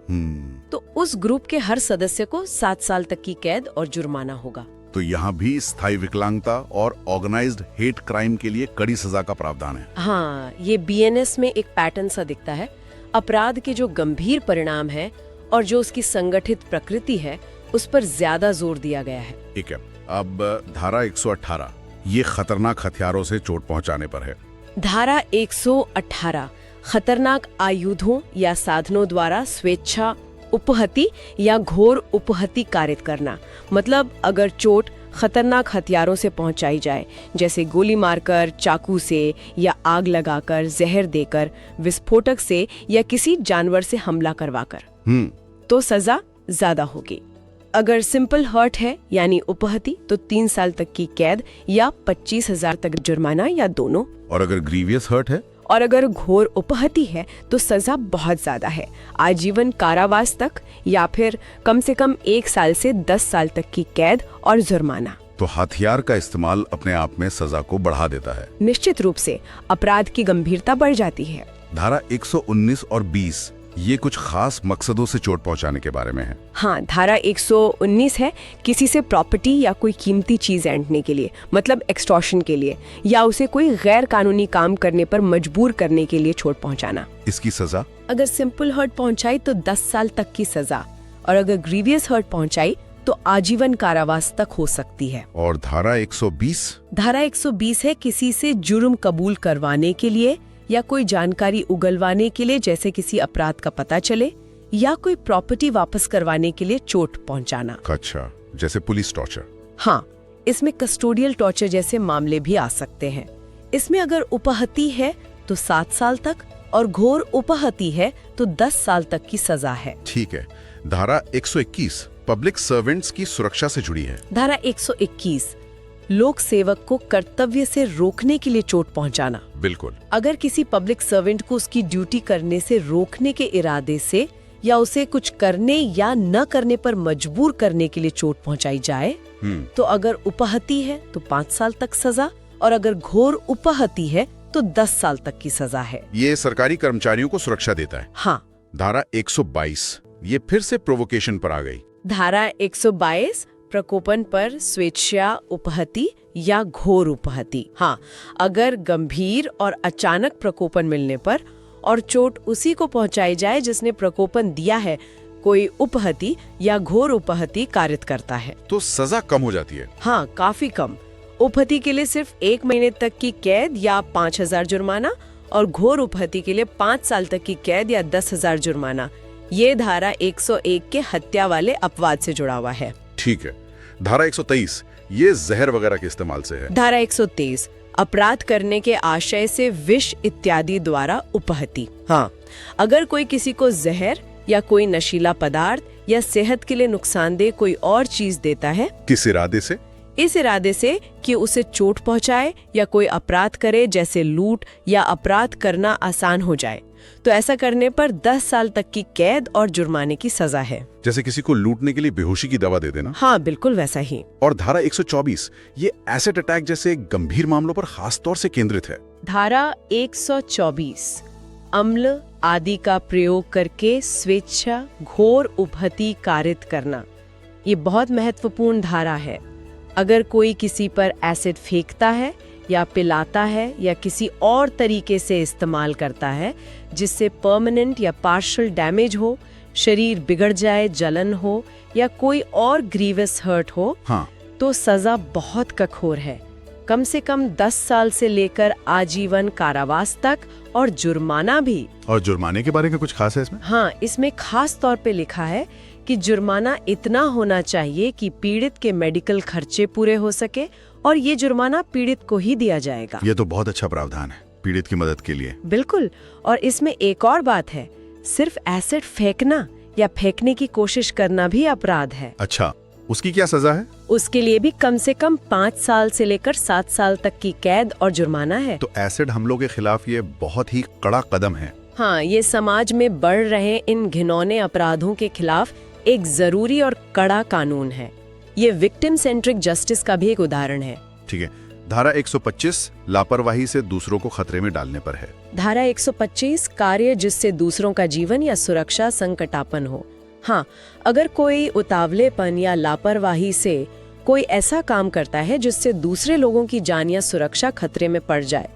तो उस ग्रुप के हर सदस्य को 7 साल तक की कैद और जुर्माना होगा। तो यहाँ भी स्थायी विकलांगता और ऑर्गेनाइज्ड हेट क्राइम के लिए कड़ी सजा का प्रावधान है। हाँ, ये बीएनएस में एक पैटर्न सा दिखता है। अपराध के जो गंभीर परिणाम है और जो उसकी संगठित प्रकृति है, उस पर ज्यादा जोर दिया गया है। ठीक है, अब धारा 118 ये खतरनाक हथियारों से चोट पहुंचाने पर है। धारा 118 खतरनाक आयुधों या साधनों द्वारा स्वेच्छा उपहति या घोर उपहति कारित करना, मतलब अगर चोट खतरनाक हथियारों से पहुंचाई जाए, जैसे गोली मारकर, चाकू से या आग लगाकर, जहर देकर, विस्फोटक से या किसी जानवर से हमला करवाकर, तो सजा ज्यादा होगी। अगर सिंपल हर्ट है यानी उपहति तो 3 साल तक की कैद या 25,000 तक जुर्माना या दोनों। और अगर ग्रीवियस हर्ट है? और अगर घोर उपहति है तो सजा बहुत ज्यादा है, आजीवन कारावास तक या फिर कम से कम 1 साल से 10 साल तक की कैद और जुर्माना। तो हथियार का इस्तेमाल अपने आप में सजा को बढ़ा देता है। निश्चित रूप से अपराध की गंभीरता बढ़ जाती है। धारा 119 और 20 ये कुछ खास मकसदों से चोट पहुंचाने के बारे में है। हाँ, धारा 119 है किसी से प्रॉपर्टी या कोई कीमती चीज ऐंठने के लिए, मतलब एक्सटॉर्शन के लिए, या उसे कोई गैर कानूनी काम करने पर मजबूर करने के लिए चोट पहुंचाना। इसकी सजा? अगर सिंपल हर्ट पहुंचाई तो 10 साल तक की सजा, और अगर ग्रीवियस हर्ट पहुंचाई तो आजीवन कारावास तक हो सकती है। और धारा 120? धारा 120 है किसी से जुर्म कबूल करवाने के लिए या कोई जानकारी उगलवाने के लिए, जैसे किसी अपराध का पता चले, या कोई प्रॉपर्टी वापस करवाने के लिए चोट पहुंचाना। अच्छा, जैसे पुलिस टॉर्चर। हाँ, इसमें कस्टोडियल टॉर्चर जैसे मामले भी आ सकते हैं। इसमें अगर उपहति है तो 7 साल तक और घोर उपहति है तो 10 साल तक की सजा है। ठीक है। धारा 121 पब्लिक सर्वेंट्स की सुरक्षा से जुड़ी है। धारा 121 लोक सेवक को कर्तव्य से रोकने के लिए चोट पहुंचाना। बिल्कुल। अगर किसी पब्लिक सर्वेंट को उसकी ड्यूटी करने से रोकने के इरादे से या उसे कुछ करने या न करने पर मजबूर करने के लिए चोट पहुंचाई जाए तो अगर उपहति है तो 5 साल तक सजा, और अगर घोर उपहति है तो 10 साल तक की सजा है। ये सरकारी कर्मचारियों को सुरक्षा देता है। हाँ। धारा 122 ये फिर से प्रोवोकेशन पर आ गई। धारा 122 प्रकोपन पर स्वेच्छा उपहति या घोर उपहति। हाँ, अगर गंभीर और अचानक प्रकोपन मिलने पर और चोट उसी को पहुंचाई जाए जिसने प्रकोपन दिया है, कोई उपहति या घोर उपहति कारित करता है तो सजा कम हो जाती है। हाँ, काफी कम। उपहति के लिए सिर्फ 1 महीने तक की कैद या 5,000 जुर्माना, और घोर उपहति के लिए 5 साल तक की कैद या 10,000 जुर्माना। ये धारा 101 के हत्या वाले अपवाद से जुड़ा हुआ है। ठीक है। धारा 123 ये जहर वगैरह के इस्तेमाल से है। धारा 123 अपराध करने के आशय से विष इत्यादि द्वारा उपहति। हाँ, अगर कोई किसी को जहर या कोई नशीला पदार्थ या सेहत के लिए नुकसानदेह कोई और चीज देता है, किस इरादे से? इस इरादे से कि उसे चोट पहुंचाए या कोई अपराध करे, जैसे लूट या अपराध करना आसान हो जाए, तो ऐसा करने पर 10 साल तक की कैद और जुर्माने की सजा है। जैसे किसी को लूटने के लिए बेहोशी की दवा दे देना। हाँ, बिल्कुल वैसा ही। और धारा 124 ये एसिड अटैक जैसे गंभीर मामलों पर खास तौर से केंद्रित है। धारा 124 अम्ल आदि का प्रयोग करके स्वेच्छा घोर उपहति कारित करना। ये बहुत महत्वपूर्ण धारा है। अगर कोई किसी पर एसिड फेंकता है या पिलाता है या किसी और तरीके से इस्तेमाल करता है जिससे परमानेंट या पार्शियल डैमेज हो, शरीर बिगड़ जाए, जलन हो या कोई और ग्रीवियस हर्ट हो, हाँ। तो सजा बहुत कठोर है, कम से कम 10 साल से लेकर आजीवन कारावास तक, और जुर्माना भी। और जुर्माने के बारे में कुछ खास है इसमें? हाँ, इसमें खास तौर पे लिखा है कि जुर्माना इतना होना चाहिए कि पीड़ित के मेडिकल खर्चे पूरे हो सके, और ये जुर्माना पीड़ित को ही दिया जाएगा। ये तो बहुत अच्छा प्रावधान है पीड़ित की मदद के लिए। बिल्कुल। और इसमें एक और बात है, सिर्फ एसिड फेंकना या फेंकने की कोशिश करना भी अपराध है। अच्छा, उसकी क्या सजा है? उसके लिए भी कम से कम 5 साल से लेकर 7 साल तक की कैद और जुर्माना है। तो एसिड हमलों के खिलाफ ये बहुत ही कड़ा कदम है। हाँ, ये समाज में बढ़ रहे इन घिनौने अपराधों के खिलाफ एक जरूरी और कड़ा कानून है। ये विक्टिम सेंट्रिक जस्टिस का भी एक उदाहरण है। ठीक है। धारा 125 लापरवाही से दूसरों को खतरे में डालने पर है। धारा 125 कार्य जिससे दूसरों का जीवन या सुरक्षा संकटापन्न हो। हाँ, अगर कोई उतावलेपन या लापरवाही से कोई ऐसा काम करता है जिससे दूसरे लोगों की जान या सुरक्षा खतरे में पड़ जाए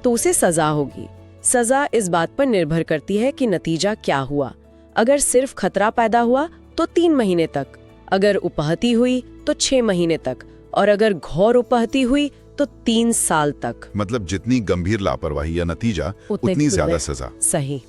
तो उसे सजा होगी। सजा इस बात पर निर्भर करती है कि नतीजा क्या हुआ। अगर सिर्फ खतरा पैदा हुआ तो 3 महीने तक, अगर उपहति हुई तो 6 महीने तक, और अगर घोर उपहति हुई तो 3 साल तक। मतलब जितनी गंभीर लापरवाही या नतीजा उतनी ज्यादा सजा। सही।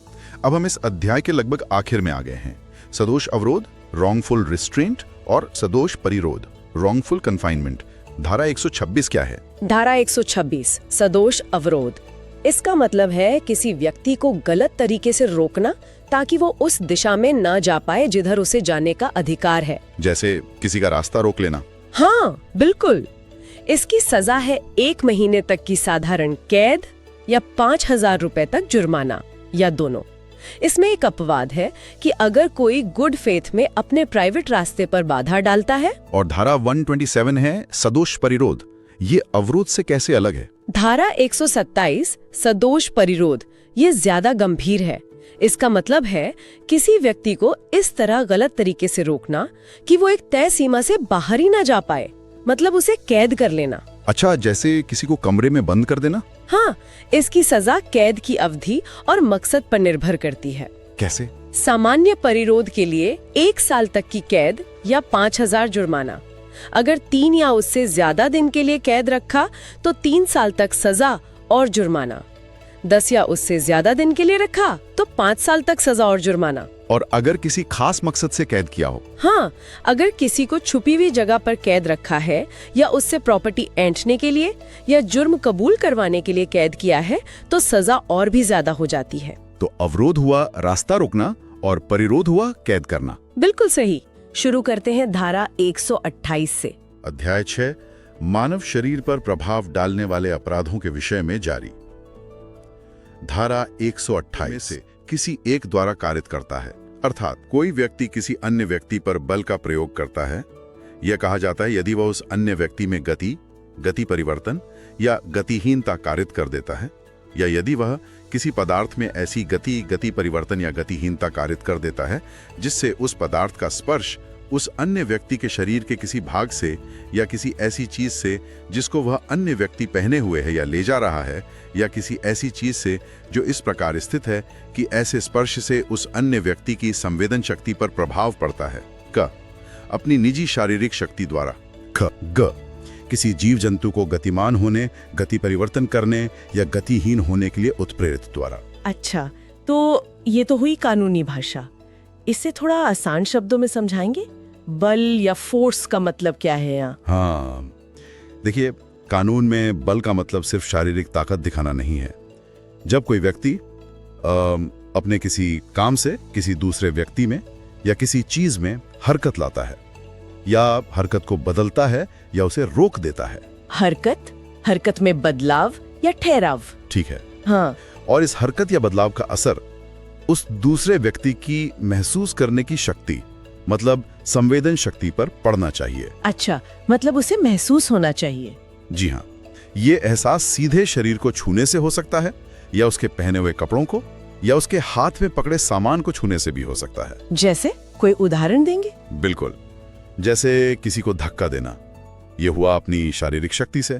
अब हम इस अध्याय के लगभग आखिर में आ गए हैं। सदोष अवरोध, रॉन्गफुल रिस्ट्रेंट और सदोष परिरोध। रॉन्गफुल कन्फाइनमेंट, धारा 126 क्या है? धारा 126 सदोष अवरोध। इसका मतलब है किसी व्यक्ति को गलत तरीके से रोकना ताकि वो उस दिशा में ना जा पाए जिधर उसे जाने का अधिकार है। जैसे किसी का रास्ता रोक लेना। हाँ बिल्कुल। इसकी सजा है 1 महीने तक की साधारण कैद या 5,000 रुपए तक जुर्माना या दोनों। इसमें एक अपवाद है कि अगर कोई गुड फेथ में अपने प्राइवेट रास्ते पर बाधा डालता है। और धारा 127 है सदोष परिरोध। ये अवरोध से कैसे अलग है? धारा 127 सदोष परिरोध ये ज्यादा गंभीर है। इसका मतलब है किसी व्यक्ति को इस तरह गलत तरीके से रोकना कि वो एक तय सीमा से बाहर ही ना जा पाए, मतलब उसे कैद कर लेना। अच्छा, जैसे किसी को कमरे में बंद कर देना? हाँ, इसकी सजा कैद की अवधि और मकसद पर निर्भर करती है। कैसे? सामान्य परिरोध के लिए 1 साल तक की कैद या 5,000 जुर्माना। अगर 3 या उससे ज्यादा दिन के लिए कैद रखा तो 3 साल तक सजा और जुर्माना। 10 या उससे ज्यादा दिन के लिए रखा तो 5 साल तक सजा और जुर्माना। और अगर किसी खास मकसद से कैद किया हो? हाँ, अगर किसी को छुपी हुई जगह पर कैद रखा है या उससे प्रॉपर्टी ऐंठने के लिए या जुर्म कबूल करवाने के लिए कैद किया है तो सजा और भी ज्यादा हो जाती है। तो अवरोध हुआ रास्ता रोकना और परिरोध हुआ कैद करना। बिल्कुल सही। शुरू करते हैं धारा 128 से। अध्याय 6 मानव शरीर पर प्रभाव डालने वाले अपराधों के विषय में जारी। धारा 128 से किसी एक द्वारा कारित करता है, अर्थात कोई व्यक्ति किसी अन्य व्यक्ति पर बल का प्रयोग करता है। यह कहा जाता है यदि वह उस अन्य व्यक्ति में गति परिवर्तन या गतिहीनता कारित कर देता है, या यदि वह किसी पदार्थ में ऐसी गति परिवर्तन या गतिहीनता कारित कर देता है जिससे उस पदार्थ का स्पर्श उस अन्य व्यक्ति के शरीर के किसी भाग से या किसी ऐसी चीज से जिसको वह अन्य व्यक्ति पहने हुए है या ले जा रहा है, या किसी ऐसी चीज से जो इस प्रकार स्थित है कि ऐसे स्पर्श से उस अन्य व्यक्ति की संवेदन शक्ति पर प्रभाव पड़ता है। क अपनी निजी शारीरिक शक्ति द्वारा। ग किसी जीव जंतु को गतिमान होने, गति परिवर्तन करने या गतिहीन होने के लिए उत्प्रेरित द्वारा। अच्छा, तो ये तो हुई कानूनी भाषा। इससे थोड़ा आसान शब्दों में समझाएंगे? बल या फोर्स का मतलब क्या है यहाँ? हाँ, देखिए, कानून में बल का मतलब सिर्फ शारीरिक ताकत दिखाना नहीं है। जब कोई व्यक्ति अपने किसी काम से किसी दूसरे व्यक्ति में या किसी चीज में हरकत लाता है या हरकत को बदलता है या उसे रोक देता है। हरकत में बदलाव या ठहराव। ठीक है। हाँ। और इस हरकत या बदलाव का असर उस दूसरे व्यक्ति की महसूस करने की शक्ति, मतलब संवेदन शक्ति पर पड़ना चाहिए। अच्छा, मतलब उसे महसूस होना चाहिए। जी हाँ, ये एहसास सीधे शरीर को छूने से हो सकता है या उसके पहने हुए कपड़ों को या उसके हाथ में पकड़े सामान को छूने से भी हो सकता है। जैसे कोई उदाहरण देंगे? बिल्कुल, जैसे किसी को धक्का देना, ये हुआ अपनी शारीरिक शक्ति से।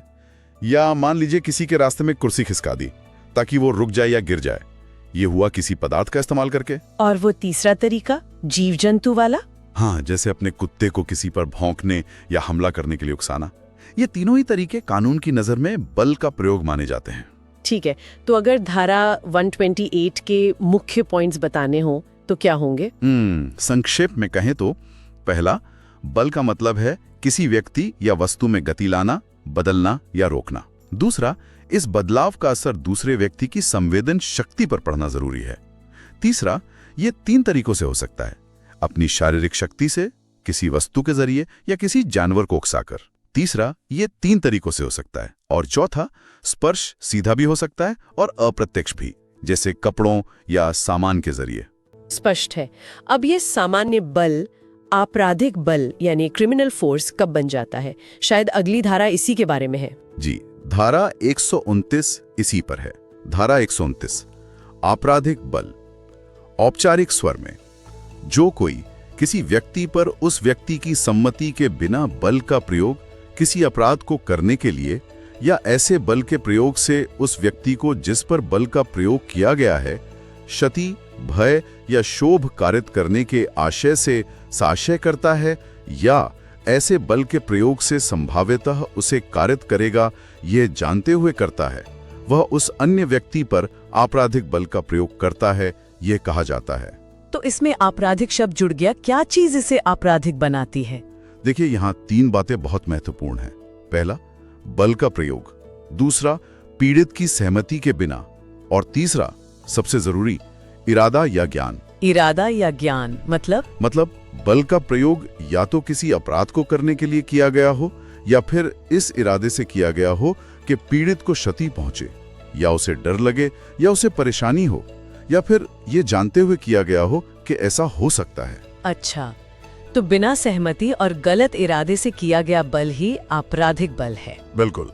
या मान लीजिए किसी के रास्ते में कुर्सी खिसका दी ताकि वो रुक जाए या गिर जाए, ये हुआ किसी पदार्थ का इस्तेमाल करके। और वो तीसरा तरीका, जीव जंतु वाला? हाँ, जैसे अपने कुत्ते को किसी पर भौंकने या हमला करने के लिए उकसाना। ये तीनों ही तरीके कानून की नजर में बल का प्रयोग माने जाते हैं। ठीक है, तो अगर धारा 128 के मुख्य पॉइंट्स बताने हो तो क्या होंगे? संक्षेप में कहें तो पहला, बल का मतलब है किसी व्यक्ति या वस्तु में गति लाना, बदलना या रोकना। दूसरा, इस बदलाव का असर दूसरे व्यक्ति की संवेदन शक्ति पर पड़ना जरूरी है। तीसरा, ये 3 तरीकों से हो सकता है, अपनी शारीरिक शक्ति से, किसी वस्तु के जरिए या किसी जानवर को उकसाकर। तीसरा, ये 3 तरीकों से हो सकता है। और चौथा, स्पर्श सीधा भी हो सकता है और अप्रत्यक्ष भी, जैसे कपड़ों या सामान के जरिए। स्पष्ट है। अब ये सामान्य बल आपराधिक बल यानी क्रिमिनल फोर्स कब बन जाता है? शायद अगली धारा इसी के बारे में है। जी, धारा 129 इसी पर है। धारा 129 आपराधिक बल। औपचारिक स्वर में जो कोई किसी व्यक्ति पर उस व्यक्ति की सम्मति के बिना बल का प्रयोग किसी अपराध को करने के लिए या ऐसे बल के प्रयोग से उस व्यक्ति को जिस पर बल का प्रयोग किया गया है क्षति, भय या शोभ कारित करने के आशय से साशय करता है या ऐसे बल के प्रयोग से संभाव्यतः उसे कारित करेगा यह जानते हुए करता है, वह उस अन्य व्यक्ति पर आपराधिक बल का प्रयोग करता है, यह कहा जाता है। तो इसमें आपराधिक शब्द जुड़ गया, क्या चीज इसे आपराधिक बनाती है? देखिए, यहाँ 3 बातें बहुत महत्वपूर्ण हैं। पहला, बल का प्रयोग। दूसरा, पीड़ित की सहमति के बिना। और तीसरा, सबसे जरूरी, इरादा या ज्ञान। इरादा या ज्ञान मतलब बल का प्रयोग या तो किसी अपराध को करने के लिए किया गया हो, या फिर इस इरादे से किया गया हो कि पीड़ित को क्षति पहुंचे, या उसे डर लगे, या उसे परेशानी हो, या फिर ये जानते हुए किया गया हो कि ऐसा हो सकता है। अच्छा, तो बिना सहमति और गलत इरादे से किया गया बल ही आपराधिक बल है। बिल्कुल।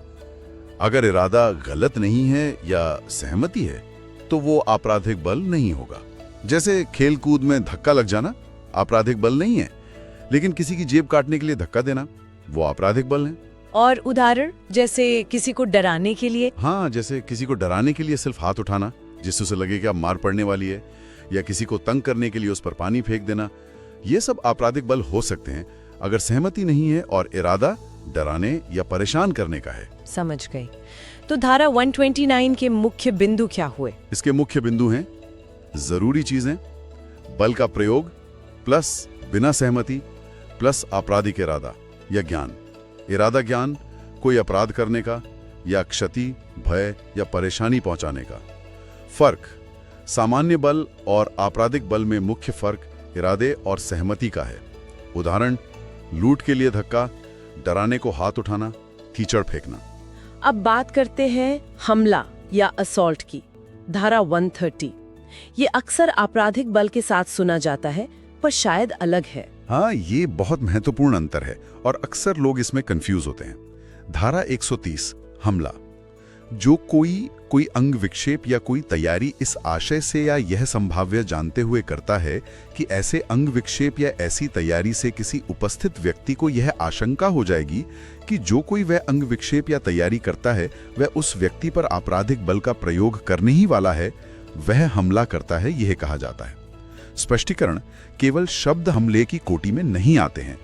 अगर इरादा गलत नहीं है या सहमति है तो वो आपराधिक बल नहीं होगा। जैसे खेल कूद में धक्का लग जाना आपराधिक बल नहीं है, लेकिन किसी की जेब काटने के लिए धक्का देना वो आपराधिक बल है। और उदाहरण, जैसे किसी को डराने के लिए? हाँ, जैसे किसी को डराने के लिए सिर्फ हाथ उठाना जिससे उसे लगे कि अब मार पड़ने वाली है, या किसी को तंग करने के लिए उस पर पानी फेंक देना, ये सब आपराधिक बल हो सकते हैं अगर सहमति नहीं है और इरादा डराने या परेशान करने का है। समझ गई। तो धारा 129 के मुख्य बिंदु क्या हुए? इसके मुख्य बिंदु हैं जरूरी चीजें, बल का प्रयोग प्लस बिना सहमति प्लस आपराधिक इरादा या ज्ञान। इरादा ज्ञान कोई अपराध करने का या क्षति, भय या परेशानी पहुंचाने का। फर्क, सामान्य बल और आपराधिक बल में मुख्य फर्क इरादे और सहमति का है। उदाहरण, लूट के लिए धक्का, डराने को हाथ उठाना, कीचड़ फेंकना। अब बात करते हैं हमला या असॉल्ट की। धारा 130 ये अक्सर आपराधिक बल के साथ सुना जाता है, पर शायद अलग है। हाँ, ये बहुत महत्वपूर्ण अंतर है और अक्सर लोग इसमें कंफ्यूज होते हैं। धारा 130 हमला, जो कोई अंग विक्षेप या कोई तैयारी इस आशय से या यह संभाव्य जानते हुए करता है कि ऐसे अंग विक्षेप या ऐसी तैयारी से किसी उपस्थित व्यक्ति को यह आशंका हो जाएगी कि जो कोई वह अंग विक्षेप या तैयारी करता है वह उस व्यक्ति पर आपराधिक बल का प्रयोग करने ही वाला है, वह हमला करता है, यह कहा जाता है। स्पष्टीकरण, केवल शब्द हमले की कोटि में नहीं आते हैं,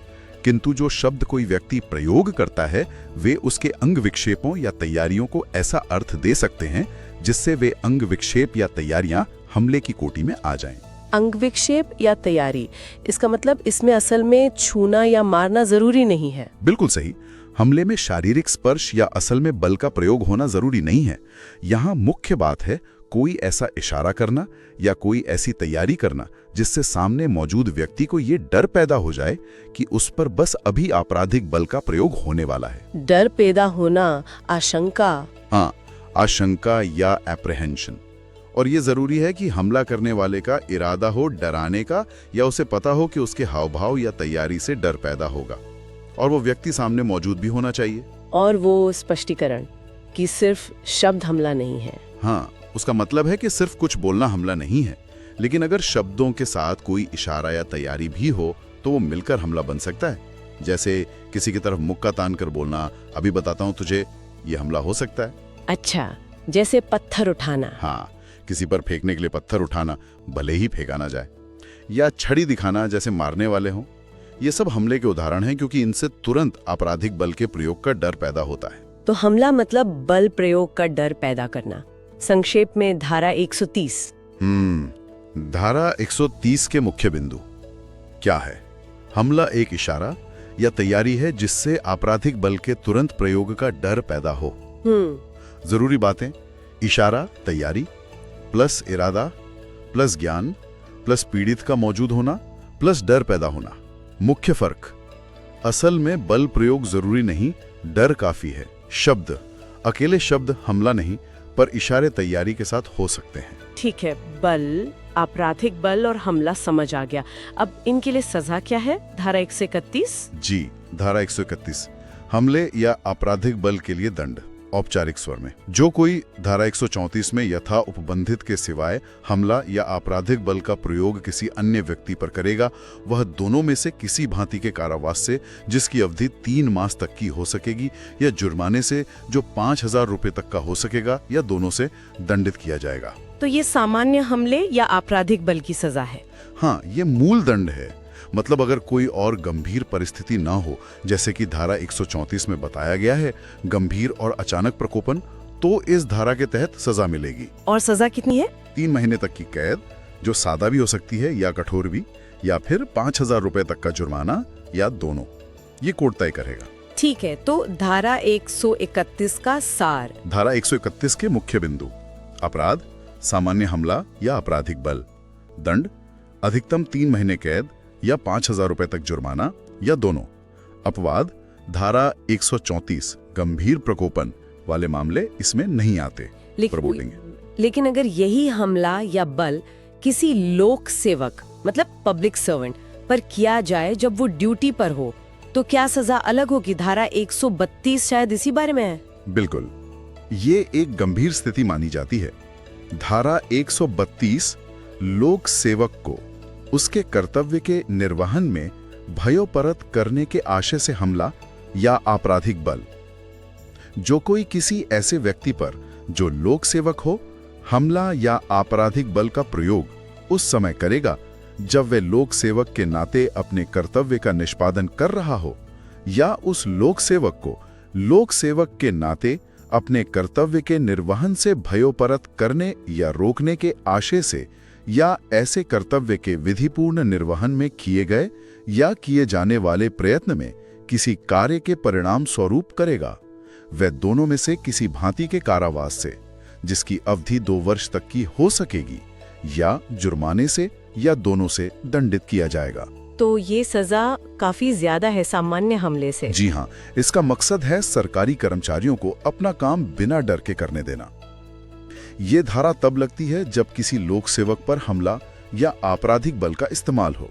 किंतु जो शब्द कोई व्यक्ति प्रयोग करता है वे उसके अंग विक्षेपों या तैयारियों को ऐसा अर्थ दे सकते हैं जिससे वे अंग विक्षेप या तैयारियां हमले की कोटि में आ जाएं। अंग विक्षेप या तैयारी, इसका मतलब इसमें असल में छूना या मारना जरूरी नहीं है। बिल्कुल सही। हमले में शारीरिक स्पर्श या असल में बल का प्रयोग होना जरूरी नहीं है। यहाँ मुख्य बात है कोई ऐसा इशारा करना या कोई ऐसी तैयारी करना जिससे सामने मौजूद व्यक्ति को ये डर पैदा हो जाए कि उस पर बस अभी आपराधिक बल का प्रयोग होने वाला है। डर पैदा होना, आशंका। हाँ, आशंका या एप्रहेंशन। और ये जरूरी है कि हमला करने वाले का इरादा हो डराने का, या उसे पता हो कि उसके हावभाव या तैयारी से डर पैदा होगा, और वो व्यक्ति सामने मौजूद भी होना चाहिए। और वो स्पष्टीकरण कि सिर्फ शब्द हमला नहीं है। हाँ, उसका मतलब है कि सिर्फ कुछ बोलना हमला नहीं है, लेकिन अगर शब्दों के साथ कोई इशारा या तैयारी भी हो तो वो मिलकर हमला बन सकता है। जैसे किसी की तरफ मुक्का तान कर बोलना, अभी बताता हूँ तुझे, ये हमला हो सकता है। अच्छा, जैसे पत्थर उठाना। हाँ, किसी पर फेंकने के लिए पत्थर उठाना, भले ही फेंका ना जाए, या छड़ी दिखाना जैसे मारने वाले हों, ये सब हमले के उदाहरण हैं क्योंकि इनसे तुरंत आपराधिक बल के प्रयोग का डर पैदा होता है। तो हमला मतलब बल प्रयोग का डर पैदा करना। संक्षेप में धारा 130। धारा 130 के मुख्य बिंदु क्या है? हमला एक इशारा या तैयारी है जिससे आपराधिक बल के तुरंत प्रयोग का डर पैदा हो। जरूरी बातें, इशारा, तैयारी प्लस इरादा प्लस ज्ञान प्लस पीड़ित का मौजूद होना प्लस डर पैदा होना। मुख्य फर्क, असल में बल प्रयोग जरूरी नहीं, डर काफी है। शब्द, अकेले शब्द हमला नहीं, पर इशारे तैयारी के साथ हो सकते हैं। ठीक है, बल, आपराधिक बल और हमला समझ आ गया। अब इनके लिए सजा क्या है? धारा 131। जी, धारा 131 हमले या आपराधिक बल के लिए दंड। औपचारिक स्वर में, जो कोई धारा 134 में यथा उपबंधित के सिवाय हमला या आपराधिक बल का प्रयोग किसी अन्य व्यक्ति पर करेगा, वह दोनों में से किसी भांति के कारावास से जिसकी अवधि 3 मास तक की हो सकेगी, या जुर्माने से जो 5,000 रुपए तक का हो सकेगा, या दोनों से दंडित किया जाएगा। तो ये सामान्य हमले या आपराधिक बल की सजा है। हाँ, ये मूल दंड है। मतलब अगर कोई और गंभीर परिस्थिति ना हो, जैसे कि धारा 134 में बताया गया है, गंभीर और अचानक प्रकोपन, तो इस धारा के तहत सजा मिलेगी। और सजा कितनी है? 3 महीने तक की कैद, जो सादा भी हो सकती है या कठोर भी, या फिर 5,000 रुपए तक का जुर्माना, या दोनों। ये कोर्ट तय करेगा। ठीक है, तो धारा 131 का सार। धारा 131 के मुख्य बिंदु: अपराध, सामान्य हमला या आपराधिक बल, दंड, अधिकतम 3 महीने कैद या 5,000 रुपए तक जुर्माना या दोनों। अपवाद, धारा 134 गंभीर प्रकोपन वाले मामले इसमें नहीं आते। लेकिन अगर यही हमला या बल किसी लोक सेवक मतलब पब्लिक सर्वेंट पर किया जाए जब वो ड्यूटी पर हो, तो क्या सजा अलग होगी? धारा 132 शायद इसी बारे में है। बिल्कुल, ये एक गंभीर स्थिति मानी जाती है। धारा 132 लोक सेवक को उसके कर्तव्य के निर्वहन में भयोपरत करने के आशय से हमला या आपराधिक बल। जो कोई किसी ऐसे व्यक्ति पर जो लोक सेवक हो हमला या आपराधिक बल का प्रयोग उस समय करेगा जब वे लोक सेवक के नाते अपने कर्तव्य का निष्पादन कर रहा हो, या उस लोक सेवक को लोक सेवक के नाते अपने कर्तव्य के निर्वहन से भयोपरत करने या रोकने के आशय से या ऐसे कर्तव्य के विधिपूर्ण निर्वहन में किए गए या किए जाने वाले प्रयत्न में किसी कार्य के परिणाम स्वरूप करेगा। वह दोनों में से किसी भांति के कारावास से, जिसकी अवधि 2 वर्ष तक की हो सकेगी, या जुर्माने से या दोनों से दंडित किया जाएगा। तो ये सजा काफी ज्यादा है सामान्य हमले से। जी हाँ, इसका मकसद है सरकारी कर्मचारियों को अपना काम बिना डर के करने देना। ये धारा तब लगती है जब किसी लोक सेवक पर हमला या आपराधिक बल का इस्तेमाल हो।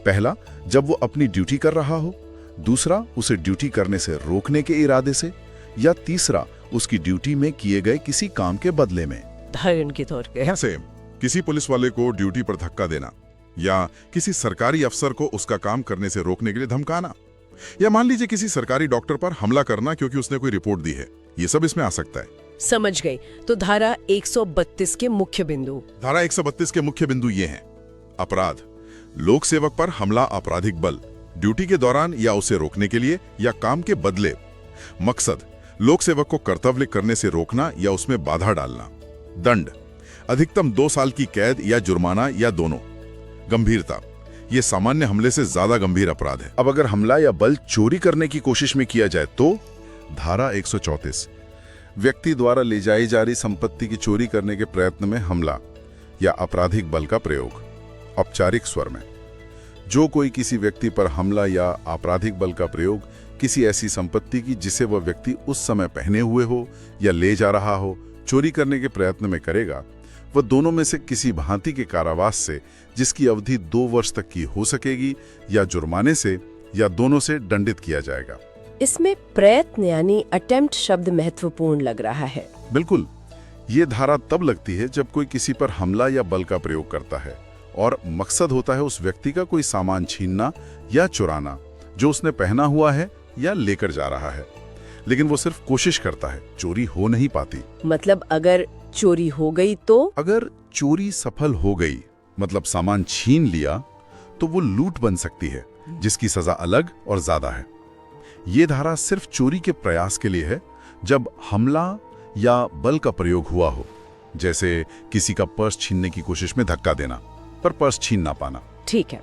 पहला, जब वो अपनी ड्यूटी कर रहा हो, दूसरा, उसे ड्यूटी करने से रोकने के इरादे से, या तीसरा, उसकी ड्यूटी में किए गए किसी काम के बदले में। उदाहरण के तौर पे जैसे किसी पुलिस वाले को ड्यूटी पर धक्का देना, या किसी सरकारी अफसर को उसका काम करने से रोकने के लिए धमकाना, या मान लीजिए किसी सरकारी डॉक्टर पर हमला करना क्योंकि उसने कोई रिपोर्ट दी है। ये सब इसमें आ सकता है। समझ गई। तो धारा 132 के मुख्य बिंदु। धारा 132 के मुख्य बिंदु ये हैं: अपराध, लोक सेवक पर हमला आपराधिक बल, ड्यूटी के दौरान या उसे रोकने के लिए या काम के बदले। मकसद, लोक सेवक को कर्तव्य करने से रोकना या उसमें बाधा डालना। दंड, अधिकतम 2 साल की कैद या जुर्माना या दोनों। गंभीरता, यह सामान्य हमले से ज्यादा गंभीर अपराध है। अब अगर हमला या बल चोरी करने की कोशिश में किया जाए तो धारा 134 व्यक्ति द्वारा ले जाई जा रही संपत्ति की चोरी करने के प्रयत्न में हमला या आपराधिक बल का प्रयोग। औपचारिक स्वर में, जो कोई किसी व्यक्ति पर हमला या आपराधिक बल का प्रयोग किसी ऐसी संपत्ति की जिसे वह व्यक्ति उस समय पहने हुए हो या ले जा रहा हो चोरी करने के प्रयत्न में करेगा, वह दोनों में से किसी भांति के कारावास से, जिसकी अवधि 2 वर्ष तक की हो सकेगी, या जुर्माने से या दोनों से दंडित किया जाएगा। इसमें प्रयत्न यानी अटेम्प्ट शब्द महत्वपूर्ण लग रहा है। बिल्कुल, ये धारा तब लगती है जब कोई किसी पर हमला या बल का प्रयोग करता है और मकसद होता है उस व्यक्ति का कोई सामान छीनना या चुराना जो उसने पहना हुआ है या लेकर जा रहा है, लेकिन वो सिर्फ कोशिश करता है, चोरी हो नहीं पाती। मतलब अगर चोरी हो गई तो? अगर चोरी सफल हो गई, मतलब सामान छीन लिया, तो वो लूट बन सकती है, जिसकी सजा अलग और ज्यादा है। ये धारा सिर्फ चोरी के प्रयास के लिए है, जब हमला या बल का प्रयोग हुआ हो, जैसे किसी का पर्स छीनने की कोशिश में धक्का देना पर पर्स छीन ना पाना। ठीक है।